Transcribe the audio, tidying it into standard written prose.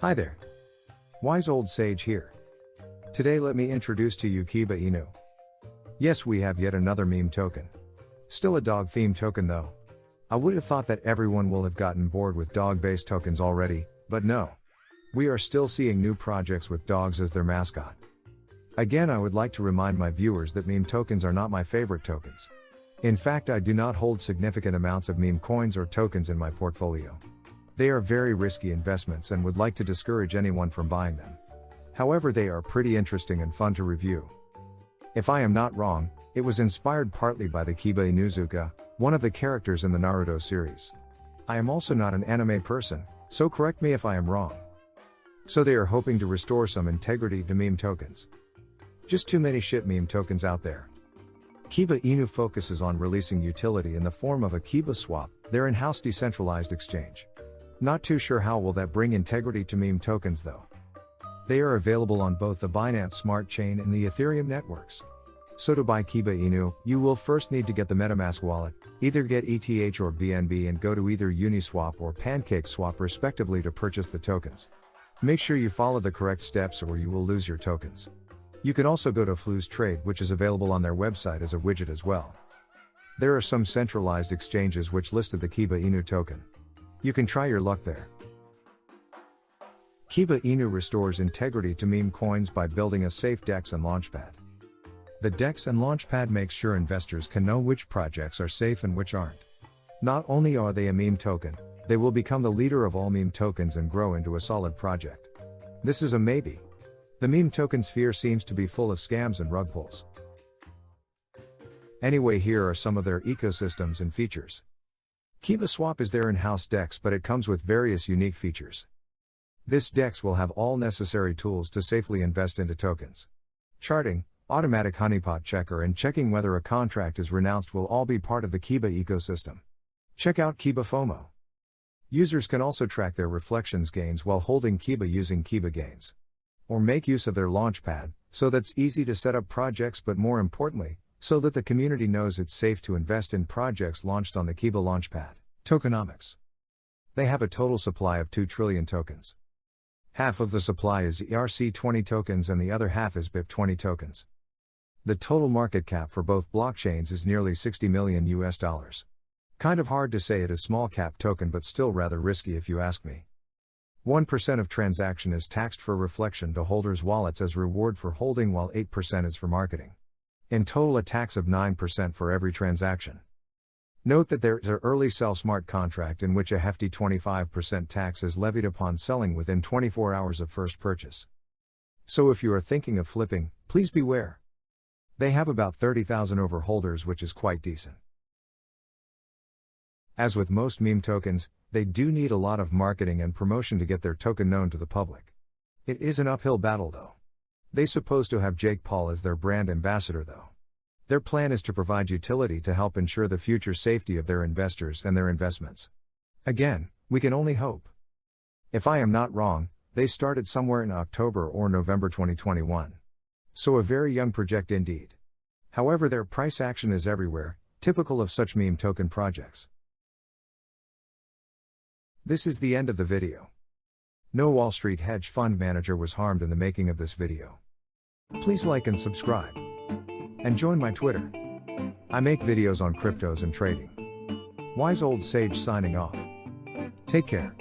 Hi there. Wise Old Sage here. Today let me introduce to you Kiba Inu. Yes, we have yet another meme token. Still a dog themed token though. I would have thought that everyone will have gotten bored with dog-based tokens already, but no. We are still seeing new projects with dogs as their mascot. Again, I would like to remind my viewers that meme tokens are not my favorite tokens. In fact, I do not hold significant amounts of meme coins or tokens in my portfolio. They are very risky investments and would like to discourage anyone from buying them. However, they are pretty interesting and fun to review. If I am not wrong, it was inspired partly by the Kiba Inu, one of the characters in the Nurato series. I am also not an anime person, so correct me if I am wrong. So they are hoping to restore some integrity to meme tokens. Just too many shit meme tokens out there. Kiba Inu focuses on releasing utility in the form of a Kiba swap, their in-house decentralized exchange. Not too sure how will that bring integrity to meme tokens though. They are available on both the Binance Smart Chain and the Ethereum networks. So to buy Kiba Inu, you will first need to get the MetaMask wallet, either get ETH or BNB and go to either Uniswap or PancakeSwap respectively to purchase the tokens. Make sure you follow the correct steps or you will lose your tokens. You can also go to Flu's Trade, which is available on their website as a widget as well. There are some centralized exchanges which listed the Kiba Inu token. You can try your luck there. Kiba Inu restores integrity to meme coins by building a safe DEX and Launchpad. The DEX and Launchpad makes sure investors can know which projects are safe and which aren't. Not only are they a meme token, they will become the leader of all meme tokens and grow into a solid project. This is a maybe. The meme token sphere seems to be full of scams and rug pulls. Anyway, here are some of their ecosystems and features. Kiba Swap is their in-house DEX, but it comes with various unique features. This DEX will have all necessary tools to safely invest into tokens. Charting, automatic honeypot checker and checking whether a contract is renounced will all be part of the Kiba ecosystem. Check out Kiba FOMO. Users can also track their reflections gains while holding Kiba using Kiba Gains. Or make use of their Launchpad, so that's easy to set up projects, but more importantly, so that the community knows it's safe to invest in projects launched on the Kiba Launchpad. Tokenomics. They have a total supply of 2 trillion tokens. Half of the supply is ERC20 tokens and the other half is BIP20 tokens. The total market cap for both blockchains is nearly $60 million US. Kind of hard to say it is small cap token, but still rather risky if you ask me. 1% of transaction is taxed for reflection to holders' wallets as reward for holding, while 8% is for marketing. In total, a tax of 9% for every transaction. Note that there is an early sell smart contract in which a hefty 25% tax is levied upon selling within 24 hours of first purchase. So if you are thinking of flipping, please beware. They have about 30,000 overholders, which is quite decent. As with most meme tokens, they do need a lot of marketing and promotion to get their token known to the public. It is an uphill battle though. They supposed to have Jake Paul as their brand ambassador though. Their plan is to provide utility to help ensure the future safety of their investors and their investments. Again, we can only hope. If I am not wrong, they started somewhere in October or November 2021. So a very young project indeed. However, their price action is everywhere, typical of such meme token projects. This is the end of the video. No Wall Street hedge fund manager was harmed in the making of this video. Please like and subscribe. And join my Twitter. I make videos on cryptos and trading. Wise Old Sage signing off. Take care.